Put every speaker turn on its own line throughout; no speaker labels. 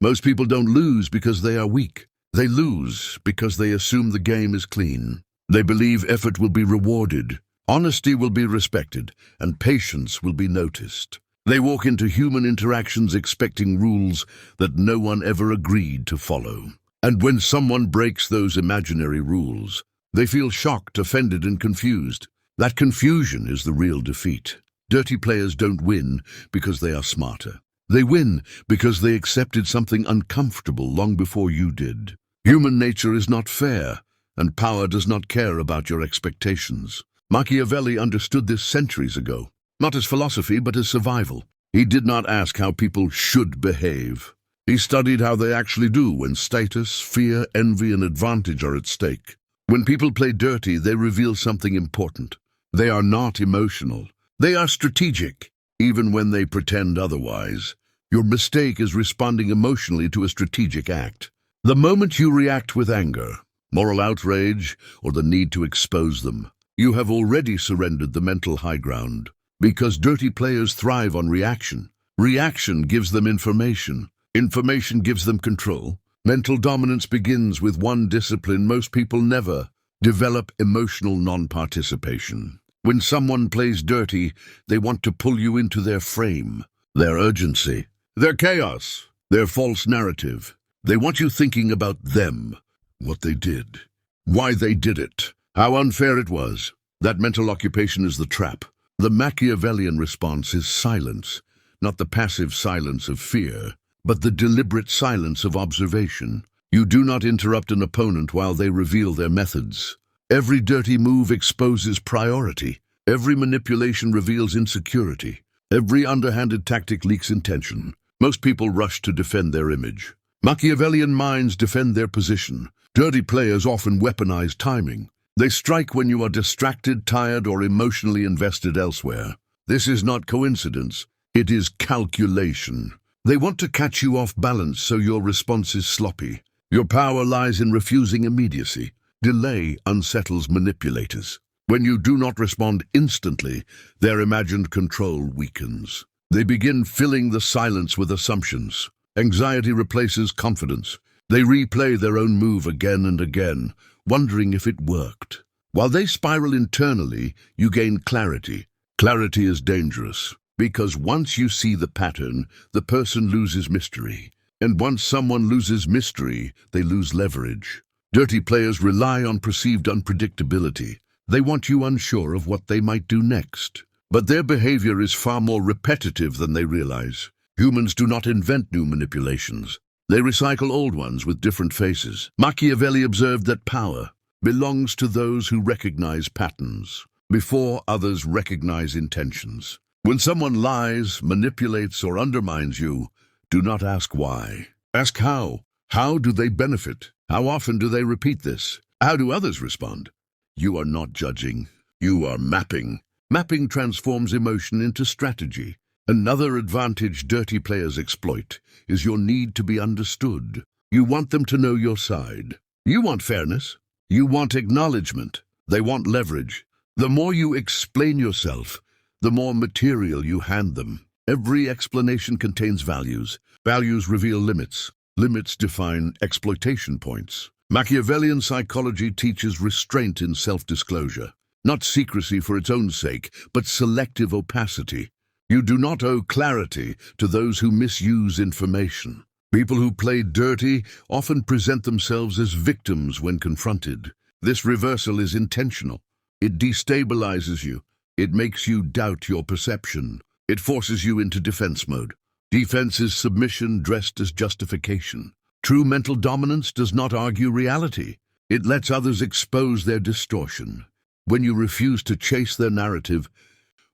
Most people don't lose because they are weak. They lose because they assume the game is clean. They believe effort will be rewarded, honesty will be respected, and patience will be noticed. They walk into human interactions expecting rules that no one ever agreed to follow. And when someone breaks those imaginary rules, they feel shocked, offended, and confused. That confusion is the real defeat. Dirty players don't win because they are smarter. They win because they accepted something uncomfortable long before you did. Human nature is not fair, and power does not care about your expectations. Machiavelli understood this centuries ago, not as philosophy but as survival. He did not ask how people should behave. He studied how they actually do when status, fear, envy, and advantage are at stake. When people play dirty, they reveal something important. They are not emotional. They are strategic, even when they pretend otherwise. Your mistake is responding emotionally to a strategic act. The moment you react with anger, moral outrage, or the need to expose them, you have already surrendered the mental high ground. Because dirty players thrive on reaction. Reaction gives them information. Information gives them control. Mental dominance begins with one discipline most people never develop: emotional non-participation. When someone plays dirty, they want to pull you into their frame, their urgency, their chaos, their false narrative. They want you thinking about them, what they did, why they did it, how unfair it was. That mental occupation is the trap. The Machiavellian response is silence, not the passive silence of fear, but the deliberate silence of observation. You do not interrupt an opponent while they reveal their methods. Every dirty move exposes priority. Every manipulation reveals insecurity. Every underhanded tactic leaks intention. Most people rush to defend their image. Machiavellian minds defend their position. Dirty players often weaponize timing. They strike when you are distracted, tired, or emotionally invested elsewhere. This is not coincidence. It is calculation. They want to catch you off balance so your response is sloppy. Your power lies in refusing immediacy. Delay unsettles manipulators. When you do not respond instantly, their imagined control weakens. They begin filling the silence with assumptions. Anxiety replaces confidence. They replay their own move again and again, wondering if it worked. While they spiral internally, you gain clarity. Clarity is dangerous, because once you see the pattern, the person loses mystery. And once someone loses mystery, they lose leverage. Dirty players rely on perceived unpredictability. They want you unsure of what they might do next. But their behavior is far more repetitive than they realize. Humans do not invent new manipulations. They recycle old ones with different faces. Machiavelli observed that power belongs to those who recognize patterns before others recognize intentions. When someone lies, manipulates, or undermines you, do not ask why. Ask how. How do they benefit? How often do they repeat this? How do others respond? You are not judging. You are mapping. Mapping transforms emotion into strategy. Another advantage dirty players exploit is your need to be understood. You want them to know your side. You want fairness. You want acknowledgement. They want leverage. The more you explain yourself, the more material you hand them. Every explanation contains values. Values reveal limits. Limits define exploitation points. Machiavellian psychology teaches restraint in self-disclosure. Not secrecy for its own sake, but selective opacity. You do not owe clarity to those who misuse information. People who play dirty often present themselves as victims when confronted. This reversal is intentional. It destabilizes you. It makes you doubt your perception. It forces you into defense mode. Defense is submission dressed as justification. True mental dominance does not argue reality. It lets others expose their distortion. When you refuse to chase their narrative,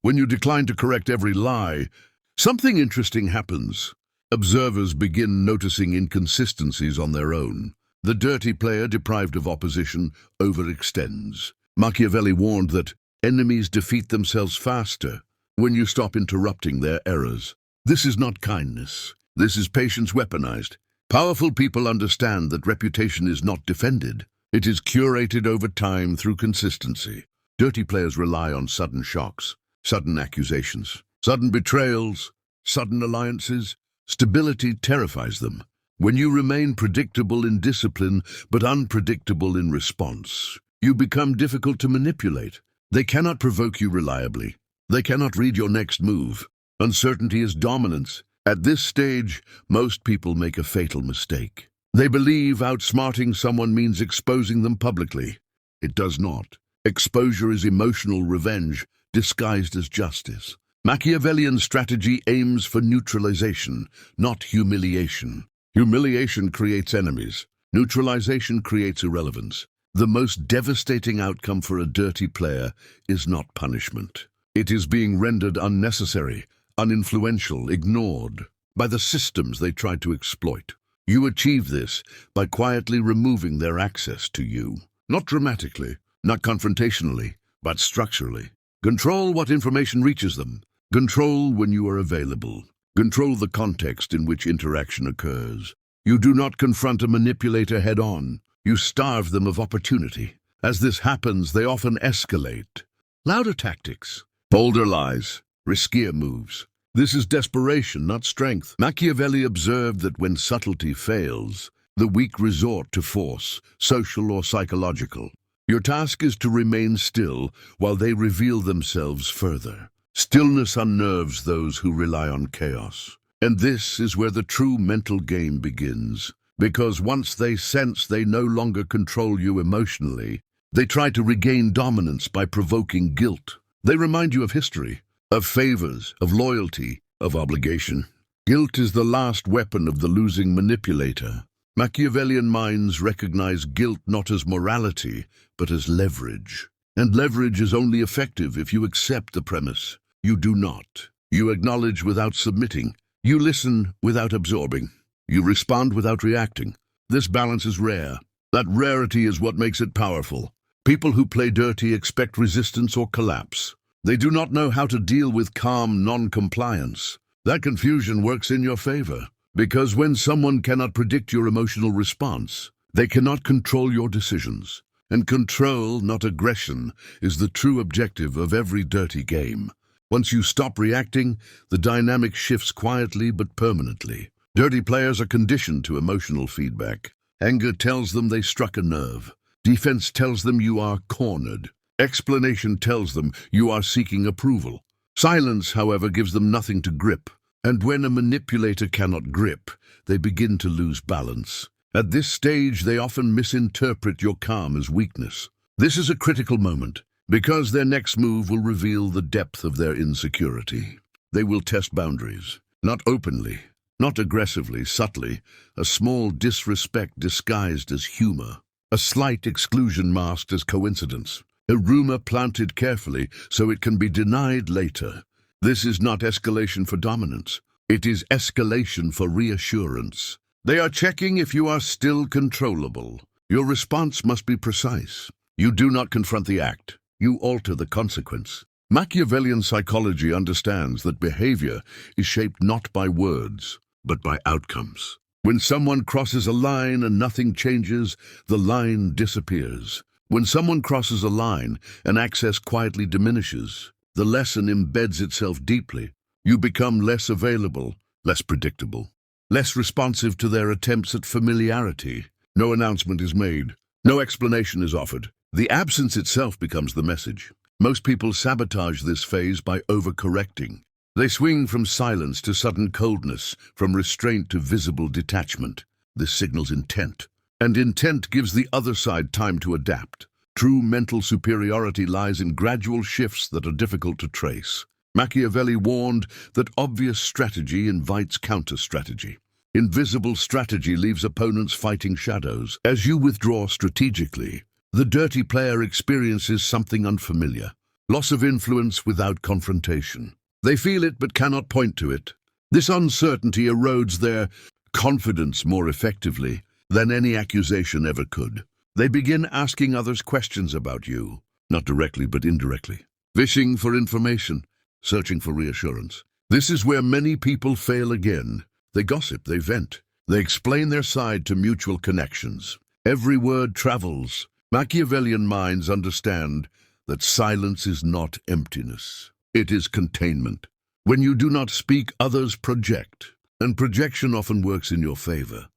when you decline to correct every lie, something interesting happens. Observers begin noticing inconsistencies on their own. The dirty player, deprived of opposition, overextends. Machiavelli warned that enemies defeat themselves faster when you stop interrupting their errors. This is not kindness. This is patience weaponized. Powerful people understand that reputation is not defended. It is curated over time through consistency. Dirty players rely on sudden shocks, sudden accusations, sudden betrayals, sudden alliances. Stability terrifies them. When you remain predictable in discipline but unpredictable in response, you become difficult to manipulate. They cannot provoke you reliably. They cannot read your next move. Uncertainty is dominance. At this stage, most people make a fatal mistake. They believe outsmarting someone means exposing them publicly. It does not. Exposure is emotional revenge, disguised as justice. Machiavellian strategy aims for neutralization, not humiliation. Humiliation creates enemies. Neutralization creates irrelevance. The most devastating outcome for a dirty player is not punishment. It is being rendered unnecessary, uninfluential, ignored by the systems they try to exploit. You achieve this by quietly removing their access to you. Not dramatically, not confrontationally, but structurally. Control what information reaches them. Control when you are available. Control the context in which interaction occurs. You do not confront a manipulator head-on. You starve them of opportunity. As this happens, they often escalate. Louder tactics, bolder lies, riskier moves. This is desperation, not strength. Machiavelli observed that when subtlety fails, the weak resort to force, social or psychological. Your task is to remain still while they reveal themselves further. Stillness unnerves those who rely on chaos. And this is where the true mental game begins. Because once they sense they no longer control you emotionally, they try to regain dominance by provoking guilt. They remind you of history, of favors, of loyalty, of obligation. Guilt is the last weapon of the losing manipulator. Machiavellian minds recognize guilt not as morality, but as leverage. And leverage is only effective if you accept the premise. You do not. You acknowledge without submitting. You listen without absorbing. You respond without reacting. This balance is rare. That rarity is what makes it powerful. People who play dirty expect resistance or collapse. They do not know how to deal with calm non-compliance. That confusion works in your favor, because when someone cannot predict your emotional response, they cannot control your decisions. And control, not aggression, is the true objective of every dirty game. Once you stop reacting, the dynamic shifts quietly but permanently. Dirty players are conditioned to emotional feedback. Anger tells them they struck a nerve. Defense tells them you are cornered. Explanation tells them you are seeking approval. Silence, however, gives them nothing to grip. And when a manipulator cannot grip, they begin to lose balance. At this stage, they often misinterpret your calm as weakness. This is a critical moment, because their next move will reveal the depth of their insecurity. They will test boundaries, not openly, not aggressively, subtly, a small disrespect disguised as humor, a slight exclusion masked as coincidence, a rumor planted carefully so it can be denied later. This is not escalation for dominance. It is escalation for reassurance. They are checking if you are still controllable. Your response must be precise. You do not confront the act. You alter the consequence. Machiavellian psychology understands that behavior is shaped not by words, but by outcomes. When someone crosses a line and nothing changes, the line disappears. When someone crosses a line and access quietly diminishes, the lesson embeds itself deeply. You become less available, less predictable, less responsive to their attempts at familiarity. No announcement is made. No explanation is offered. The absence itself becomes the message. Most people sabotage this phase by overcorrecting. They swing from silence to sudden coldness, from restraint to visible detachment. This signals intent. And intent gives the other side time to adapt. True mental superiority lies in gradual shifts that are difficult to trace. Machiavelli warned that obvious strategy invites counter-strategy. Invisible strategy leaves opponents fighting shadows. As you withdraw strategically, the dirty player experiences something unfamiliar. Loss of influence without confrontation. They feel it but cannot point to it. This uncertainty erodes their confidence more effectively than any accusation ever could. They begin asking others questions about you, not directly but indirectly, fishing for information, searching for reassurance. This is where many people fail again. They gossip, they vent, they explain their side to mutual connections. Every word travels. Machiavellian minds understand that silence is not emptiness. It is containment. When you do not speak, others project, and projection often works in your favor.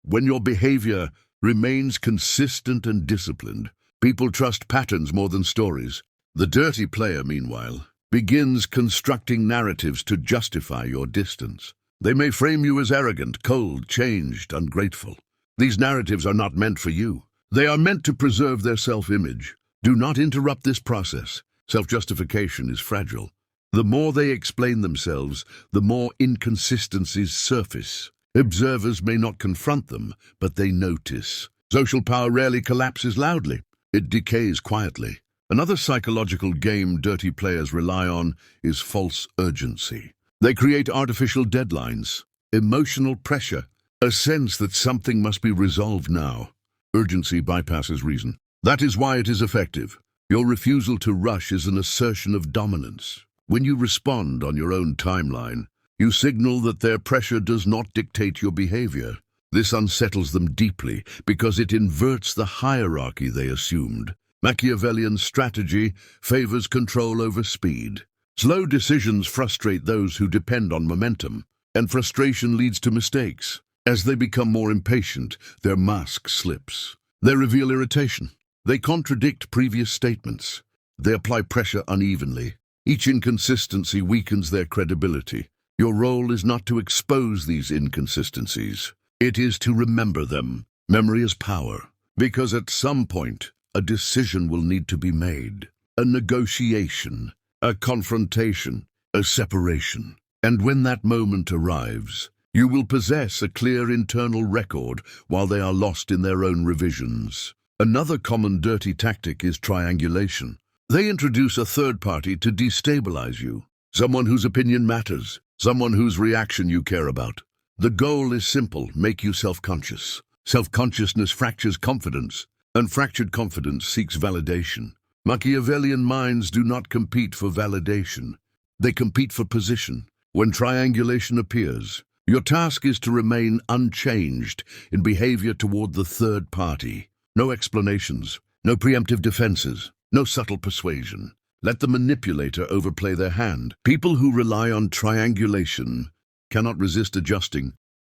When your behavior remains consistent and disciplined, people trust patterns more than stories. The dirty player, meanwhile, begins constructing narratives to justify your distance. They may frame you as arrogant, cold, changed, ungrateful. These narratives are not meant for you. They are meant to preserve their self-image. Do not interrupt this process. Self-justification is fragile. The more they explain themselves, the more inconsistencies surface. Observers may not confront them, but they notice. Social power rarely collapses loudly. It decays quietly. Another psychological game dirty players rely on is false urgency. They create artificial deadlines, emotional pressure, a sense that something must be resolved now. Urgency bypasses reason. That is why it is effective. Your refusal to rush is an assertion of dominance. When you respond on your own timeline, you signal that their pressure does not dictate your behavior. This unsettles them deeply because it inverts the hierarchy they assumed. Machiavellian strategy favors control over speed. Slow decisions frustrate those who depend on momentum, and frustration leads to mistakes. As they become more impatient, their mask slips. They reveal irritation. They contradict previous statements. They apply pressure unevenly. Each inconsistency weakens their credibility. Your role is not to expose these inconsistencies. It is to remember them. Memory is power, because at some point, a decision will need to be made. A negotiation, a confrontation, a separation. And when that moment arrives, you will possess a clear internal record while they are lost in their own revisions. Another common dirty tactic is triangulation. They introduce a third party to destabilize you. Someone whose opinion matters. Someone whose reaction you care about. The goal is simple: make you self-conscious. Self-consciousness fractures confidence, and fractured confidence seeks validation. Machiavellian minds do not compete for validation. They compete for position. When triangulation appears, your task is to remain unchanged in behavior toward the third party. No explanations, no preemptive defenses, no subtle persuasion. Let the manipulator overplay their hand. People who rely on triangulation cannot resist adjusting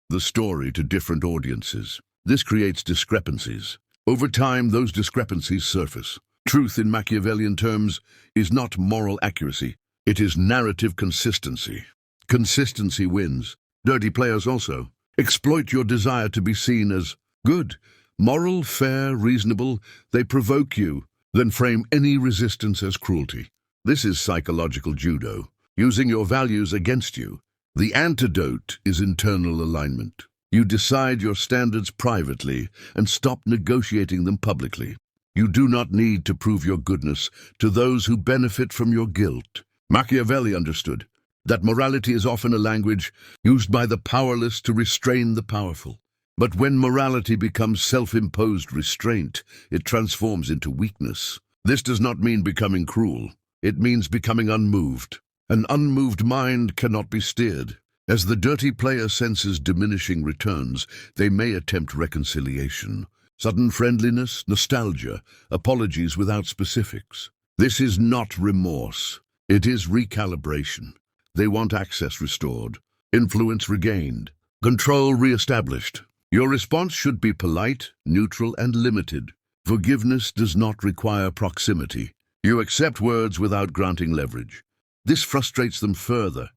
the story to different audiences. This creates discrepancies. Over time, those discrepancies surface. Truth in Machiavellian terms is not moral accuracy. It is narrative consistency. Consistency wins. Dirty players also exploit your desire to be seen as good, moral, fair, reasonable. They provoke you, then frame any resistance as cruelty. This is psychological judo, using your values against you. The antidote is internal alignment. You decide your standards privately and stop negotiating them publicly. You do not need to prove your goodness to those who benefit from your guilt. Machiavelli understood that morality is often a language used by the powerless to restrain the powerful. But when morality becomes self-imposed restraint, it transforms into weakness. This does not mean becoming cruel. It means becoming unmoved. An unmoved mind cannot be steered. As the dirty player senses diminishing returns, they may attempt reconciliation. Sudden friendliness, nostalgia, apologies without specifics. This is not remorse. It is recalibration. They want access restored, influence regained, control reestablished. Your response should be polite, neutral, and limited. Forgiveness does not require proximity. You accept words without granting leverage. This frustrates them further,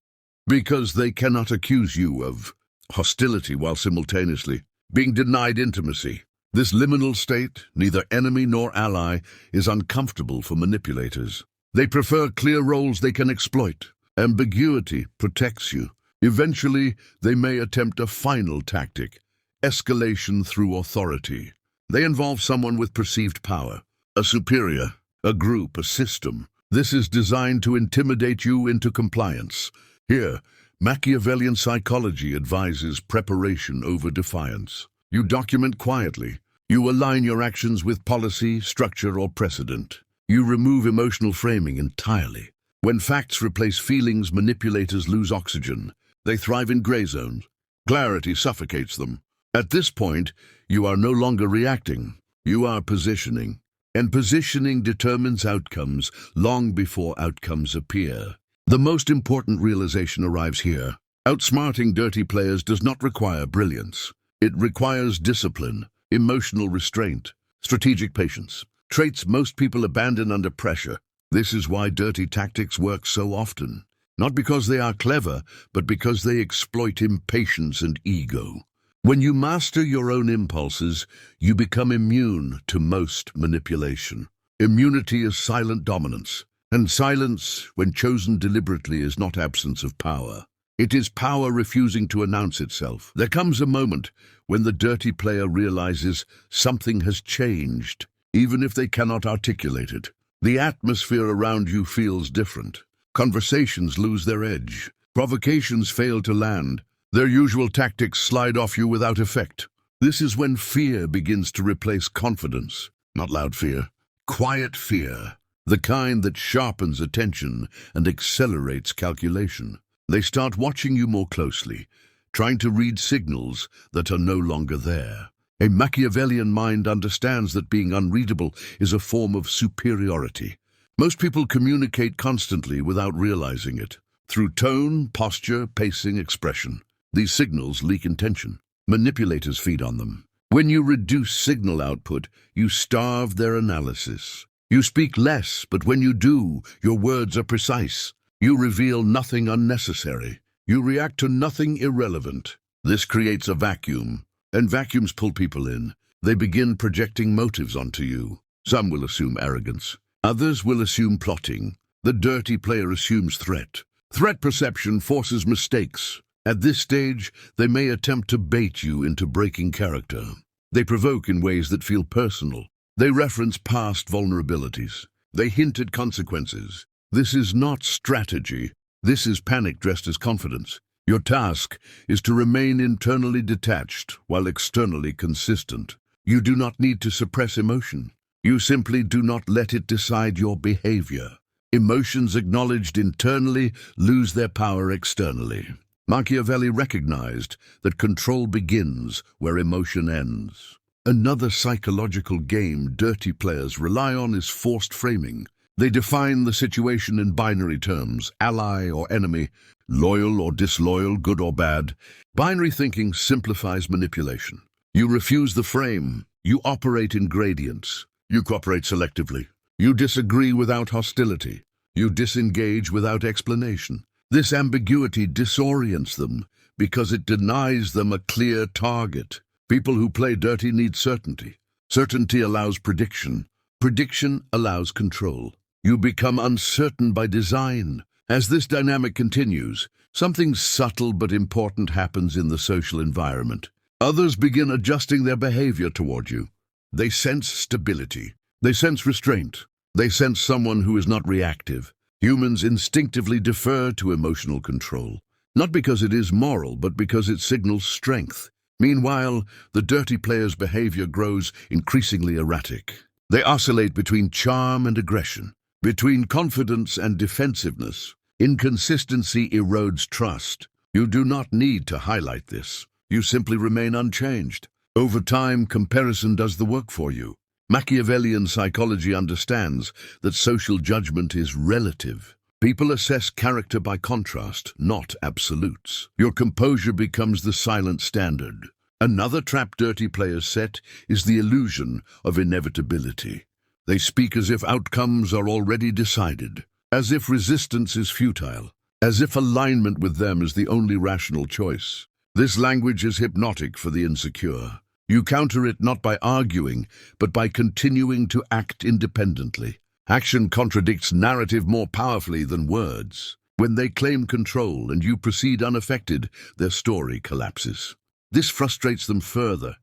because they cannot accuse you of hostility while simultaneously being denied intimacy. This liminal state, neither enemy nor ally, is uncomfortable for manipulators. They prefer clear roles they can exploit. Ambiguity protects you. Eventually, they may attempt a final tactic: escalation through authority. They involve someone with perceived power, a superior, a group, a system. This is designed to intimidate you into compliance. Here, Machiavellian psychology advises preparation over defiance. You document quietly. You align your actions with policy, structure, or precedent. You remove emotional framing entirely. When facts replace feelings, manipulators lose oxygen. They thrive in gray zones. Clarity suffocates them. At this point, you are no longer reacting. You are positioning. And positioning determines outcomes long before outcomes appear. The most important realization arrives here. Outsmarting dirty players does not require brilliance. It requires discipline, emotional restraint, strategic patience, traits most people abandon under pressure. This is why dirty tactics work so often. Not because they are clever, but because they exploit impatience and ego. When you master your own impulses, you become immune to most manipulation. Immunity is silent dominance, and silence, when chosen deliberately, is not absence of power. It is power refusing to announce itself. There comes a moment when the dirty player realizes something has changed, even if they cannot articulate it. The atmosphere around you feels different. Conversations lose their edge. Provocations fail to land. Their usual tactics slide off you without effect. This is when fear begins to replace confidence. Not loud fear, quiet fear. The kind that sharpens attention and accelerates calculation. They start watching you more closely, trying to read signals that are no longer there. A Machiavellian mind understands that being unreadable is a form of superiority. Most people communicate constantly without realizing it, through tone, posture, pacing, expression. These signals leak intention. Manipulators feed on them. When you reduce signal output, you starve their analysis. You speak less, but when you do, your words are precise. You reveal nothing unnecessary. You react to nothing irrelevant. This creates a vacuum, and vacuums pull people in. They begin projecting motives onto you. Some will assume arrogance. Others will assume plotting. The dirty player assumes threat. Threat perception forces mistakes. At this stage, they may attempt to bait you into breaking character. They provoke in ways that feel personal. They reference past vulnerabilities. They hint at consequences. This is not strategy. This is panic dressed as confidence. Your task is to remain internally detached while externally consistent. You do not need to suppress emotion. You simply do not let it decide your behavior. Emotions acknowledged internally lose their power externally. Machiavelli recognized that control begins where emotion ends. Another psychological game dirty players rely on is forced framing. They define the situation in binary terms, ally or enemy, loyal or disloyal, good or bad. Binary thinking simplifies manipulation. You refuse the frame. You operate in gradients. You cooperate selectively. You disagree without hostility. You disengage without explanation. This ambiguity disorients them because it denies them a clear target. People who play dirty need certainty. Certainty allows prediction. Prediction allows control. You become uncertain by design. As this dynamic continues, something subtle but important happens in the social environment. Others begin adjusting their behavior toward you. They sense stability. They sense restraint. They sense someone who is not reactive. Humans instinctively defer to emotional control, not because it is moral, but because it signals strength. Meanwhile, the dirty player's behavior grows increasingly erratic. They oscillate between charm and aggression, between confidence and defensiveness. Inconsistency erodes trust. You do not need to highlight this. You simply remain unchanged. Over time, comparison does the work for you. Machiavellian psychology understands that social judgment is relative. People assess character by contrast, not absolutes. Your composure becomes the silent standard. Another trap dirty players set is the illusion of inevitability. They speak as if outcomes are already decided, as if resistance is futile, as if alignment with them is the only rational choice. This language is hypnotic for the insecure. You counter it not by arguing, but by continuing to act independently. Action contradicts narrative more powerfully than words. When they claim control and you proceed unaffected, their story collapses. This frustrates them further,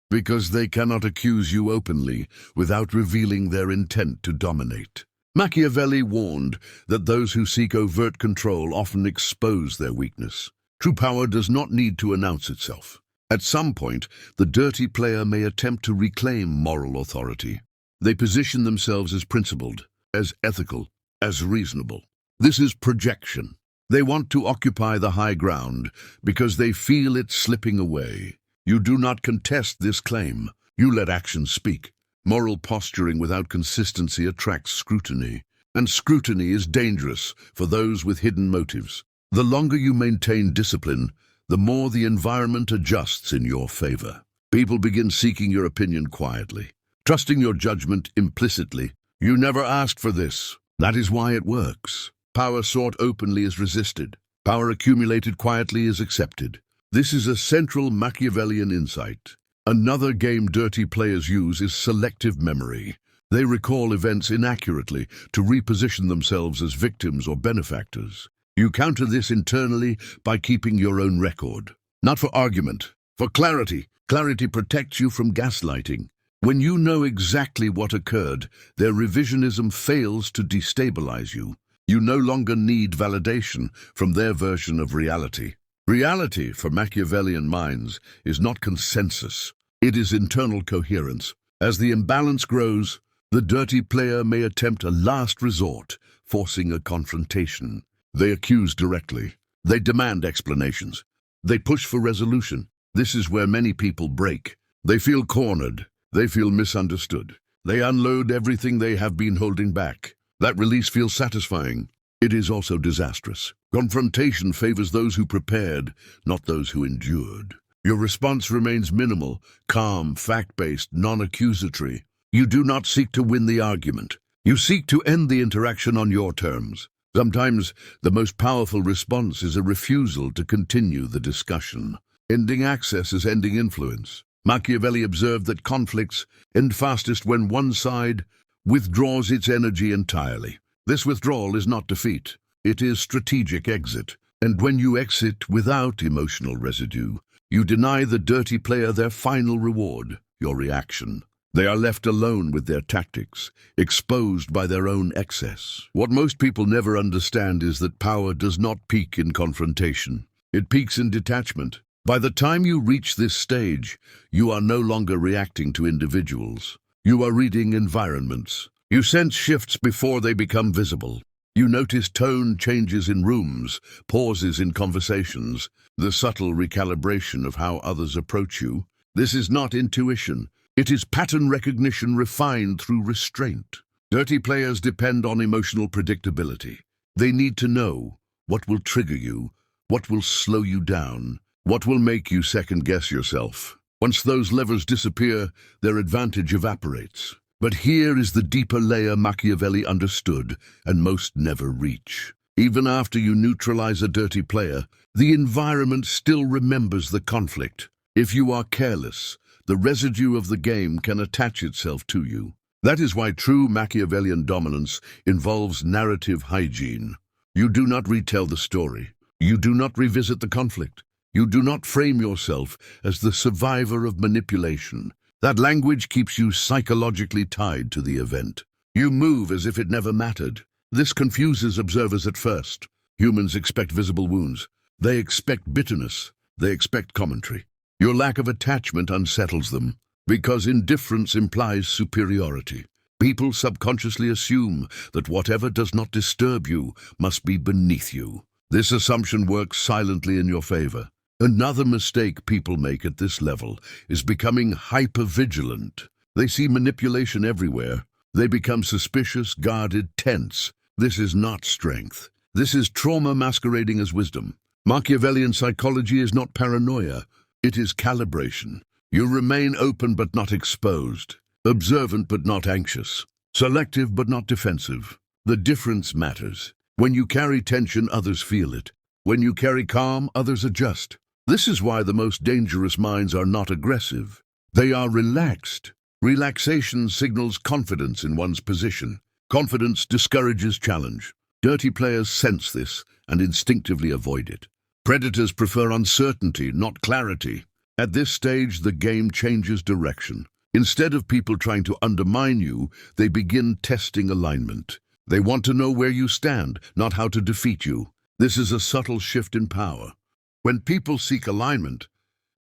because they cannot accuse you openly without revealing their intent to dominate. Machiavelli warned that those who seek overt control often expose their weakness. True power does not need to announce itself. At some point, the dirty player may attempt to reclaim moral authority. They position themselves as principled, as ethical, as reasonable. This is projection. They want to occupy the high ground because they feel it slipping away. You do not contest this claim. You let actions speak. Moral posturing without consistency attracts scrutiny, and scrutiny is dangerous for those with hidden motives. The longer you maintain discipline, the more the environment adjusts in your favor. People begin seeking your opinion quietly, trusting your judgment implicitly. You never asked for this. That is why it works. Power sought openly is resisted. Power accumulated quietly is accepted. This is a central Machiavellian insight. Another game dirty players use is selective memory. They recall events inaccurately to reposition themselves as victims or benefactors. You counter this internally by keeping your own record. Not for argument, for clarity. Clarity protects you from gaslighting. When you know exactly what occurred, their revisionism fails to destabilize you. You no longer need validation from their version of reality. Reality, for Machiavellian minds, is not consensus. It is internal coherence. As the imbalance grows, the dirty player may attempt a last resort, forcing a confrontation. They accuse directly. They demand explanations. They push for resolution. This is where many people break. They feel cornered. They feel misunderstood. They unload everything they have been holding back. That release feels satisfying. It is also disastrous. Confrontation favors those who prepared, not those who endured. Your response remains minimal, calm, fact-based, non-accusatory. You do not seek to win the argument. You seek to end the interaction on your terms. Sometimes the most powerful response is a refusal to continue the discussion. Ending access is ending influence. Machiavelli observed that conflicts end fastest when one side withdraws its energy entirely. This withdrawal is not defeat. It is strategic exit. And when you exit without emotional residue, you deny the dirty player their final reward, your reaction. They are left alone with their tactics, exposed by their own excess. What most people never understand is that power does not peak in confrontation. It peaks in detachment. By the time you reach this stage, you are no longer reacting to individuals. You are reading environments. You sense shifts before they become visible. You notice tone changes in rooms, pauses in conversations, the subtle recalibration of how others approach you. This is not intuition. It is pattern recognition refined through restraint. Dirty players depend on emotional predictability. They need to know what will trigger you, what will slow you down, what will make you second-guess yourself. Once those levers disappear, their advantage evaporates. But here is the deeper layer Machiavelli understood and most never reach. Even after you neutralize a dirty player, the environment still remembers the conflict. If you are careless, the residue of the game can attach itself to you. That is why true Machiavellian dominance involves narrative hygiene. You do not retell the story. You do not revisit the conflict. You do not frame yourself as the survivor of manipulation. That language keeps you psychologically tied to the event. You move as if it never mattered. This confuses observers at first. Humans expect visible wounds. They expect bitterness. They expect commentary. Your lack of attachment unsettles them, because indifference implies superiority. People subconsciously assume that whatever does not disturb you must be beneath you. This assumption works silently in your favor. Another mistake people make at this level is becoming hyper-vigilant. They see manipulation everywhere. They become suspicious, guarded, tense. This is not strength. This is trauma masquerading as wisdom. Machiavellian psychology is not paranoia. It is calibration. You remain open but not exposed, observant but not anxious, selective but not defensive. The difference matters. When you carry tension, others feel it. When you carry calm, others adjust. This is why the most dangerous minds are not aggressive. They are relaxed. Relaxation signals confidence in one's position. Confidence discourages challenge. Dirty players sense this and instinctively avoid it. Predators prefer uncertainty, not clarity. At this stage, the game changes direction. Instead of people trying to undermine you, they begin testing alignment. They want to know where you stand, not how to defeat you. This is a subtle shift in power. When people seek alignment,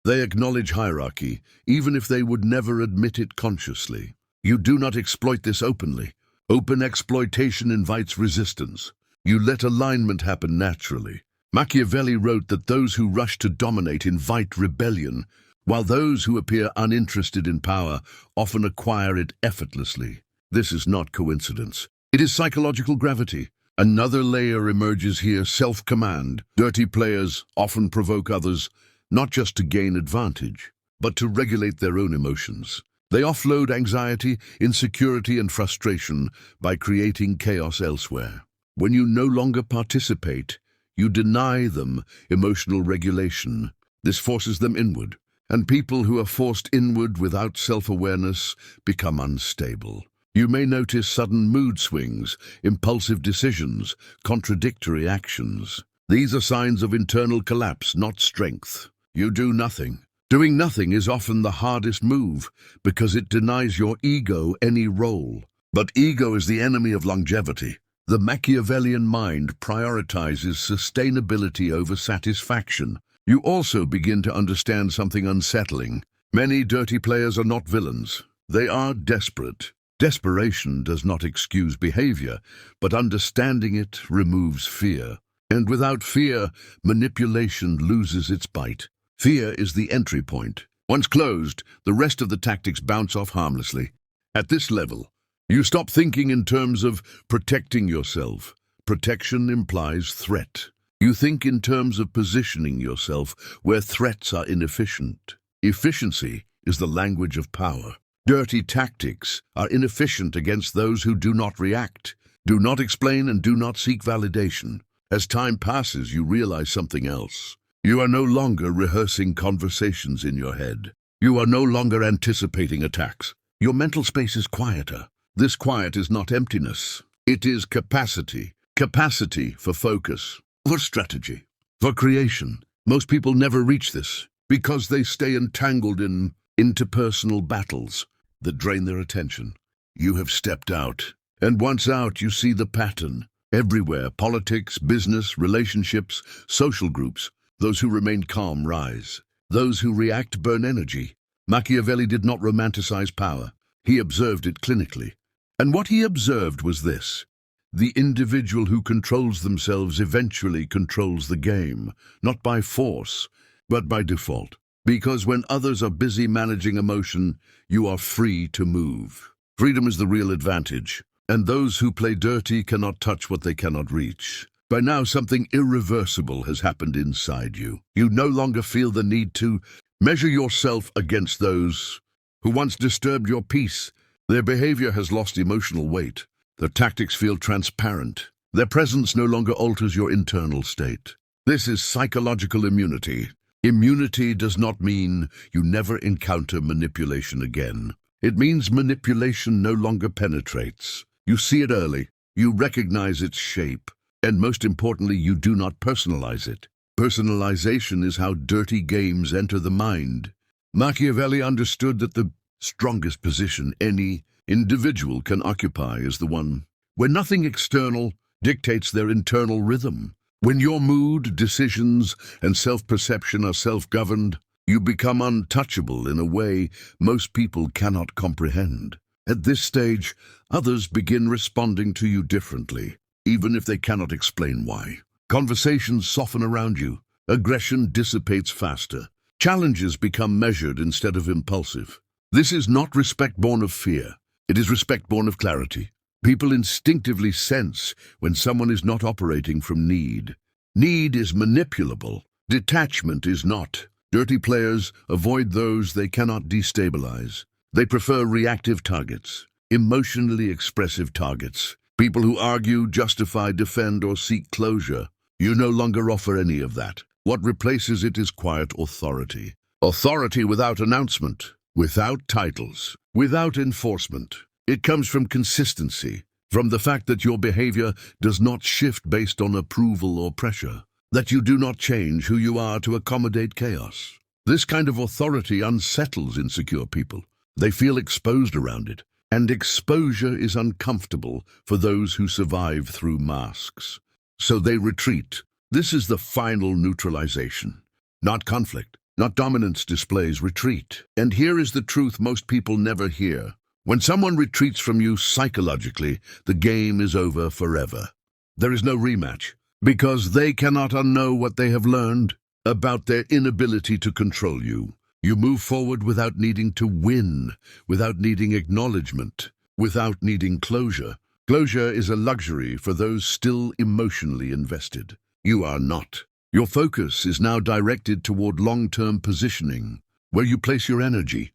they acknowledge hierarchy, even if they would never admit it consciously. You do not exploit this openly. Open exploitation invites resistance. You let alignment happen naturally. Machiavelli wrote that those who rush to dominate invite rebellion, while those who appear uninterested in power often acquire it effortlessly. This is not coincidence. It is psychological gravity. Another layer emerges here, self-command. Dirty players often provoke others, not just to gain advantage, but to regulate their own emotions. They offload anxiety, insecurity, and frustration by creating chaos elsewhere. When you no longer participate, you deny them emotional regulation. This forces them inward, and people who are forced inward without self-awareness become unstable. You may notice sudden mood swings, impulsive decisions, contradictory actions. These are signs of internal collapse, not strength. You do nothing. Doing nothing is often the hardest move because it denies your ego any role. But ego is the enemy of longevity. The Machiavellian mind prioritizes sustainability over satisfaction. You also begin to understand something unsettling. Many dirty players are not villains. They are desperate. Desperation does not excuse behavior, but understanding it removes fear. And without fear, manipulation loses its bite. Fear is the entry point. Once closed, the rest of the tactics bounce off harmlessly. At this level, you stop thinking in terms of protecting yourself. Protection implies threat. You think in terms of positioning yourself where threats are inefficient. Efficiency is the language of power. Dirty tactics are inefficient against those who do not react, do not explain, and do not seek validation. As time passes, you realize something else. You are no longer rehearsing conversations in your head. You are no longer anticipating attacks. Your mental space is quieter. This quiet is not emptiness. It is capacity. Capacity for focus, for strategy, for creation. Most people never reach this because they stay entangled in interpersonal battles that drain their attention. You have stepped out, and once out, you see the pattern. Everywhere, politics, business, relationships, social groups. Those who remain calm rise. Those who react burn energy. Machiavelli did not romanticize power. He observed it clinically. And what he observed was this: the individual who controls themselves eventually controls the game, not by force, but by default. Because when others are busy managing emotion, you are free to move. Freedom is the real advantage, and those who play dirty cannot touch what they cannot reach. By now, something irreversible has happened inside you. You no longer feel the need to measure yourself against those who once disturbed your peace. Their behavior has lost emotional weight. Their tactics feel transparent. Their presence no longer alters your internal state. This is psychological immunity. Immunity does not mean you never encounter manipulation again. It means manipulation no longer penetrates. You see it early. You recognize its shape. And most importantly, you do not personalize it. Personalization is how dirty games enter the mind. Machiavelli understood that the strongest position any individual can occupy is the one where nothing external dictates their internal rhythm. When your mood, decisions, and self-perception are self-governed, you become untouchable in a way most people cannot comprehend. At this stage, others begin responding to you differently, even if they cannot explain why. Conversations soften around you. Aggression dissipates faster. Challenges become measured instead of impulsive. This is not respect born of fear. It is respect born of clarity. People instinctively sense when someone is not operating from need. Need is manipulable. Detachment is not. Dirty players avoid those they cannot destabilize. They prefer reactive targets, emotionally expressive targets. People who argue, justify, defend, or seek closure. You no longer offer any of that. What replaces it is quiet authority. Authority without announcement, without titles, without enforcement. It comes from consistency, from the fact that your behavior does not shift based on approval or pressure, that you do not change who you are to accommodate chaos. This kind of authority unsettles insecure people. They feel exposed around it. And exposure is uncomfortable for those who survive through masks. So they retreat. This is the final neutralization. Not conflict, not dominance displays retreat. And here is the truth most people never hear. When someone retreats from you psychologically, the game is over forever. There is no rematch, because they cannot unknow what they have learned about their inability to control you. You move forward without needing to win, without needing acknowledgement, without needing closure, Closure is a luxury for those still emotionally invested. You are not. Your focus is now directed toward long-term positioning, where you place your energy,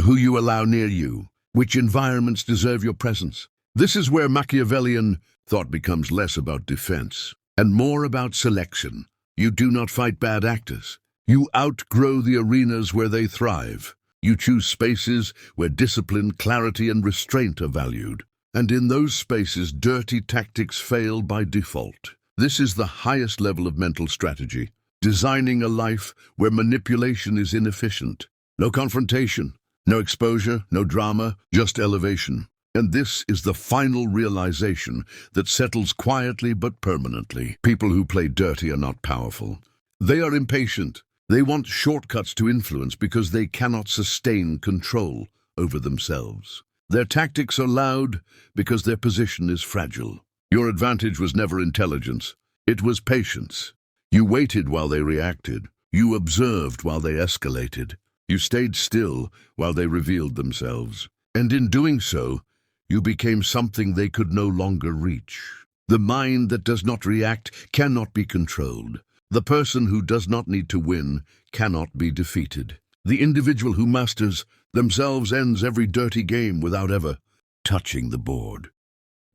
who you allow near you, which environments deserve your presence. This is where Machiavellian thought becomes less about defense and more about selection. You do not fight bad actors. You outgrow the arenas where they thrive. You choose spaces where discipline, clarity, and restraint are valued. And in those spaces, dirty tactics fail by default. This is the highest level of mental strategy, designing a life where manipulation is inefficient. No confrontation, no exposure, no drama, just elevation. And this is the final realization that settles quietly but permanently. People who play dirty are not powerful. They are impatient. They want shortcuts to influence because they cannot sustain control over themselves. Their tactics are loud because their position is fragile. Your advantage was never intelligence. It was patience. You waited while they reacted. You observed while they escalated. You stayed still while they revealed themselves. And in doing so, you became something they could no longer reach. The mind that does not react cannot be controlled. The person who does not need to win cannot be defeated. The individual who masters themselves ends every dirty game without ever touching the board.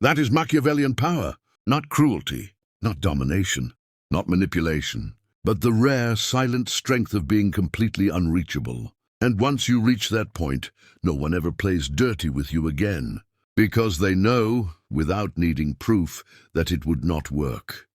That is Machiavellian power, not cruelty, not domination, not manipulation, but the rare, silent strength of being completely unreachable. And once you reach that point, no one ever plays dirty with you again, because they know, without needing proof, that it would not work.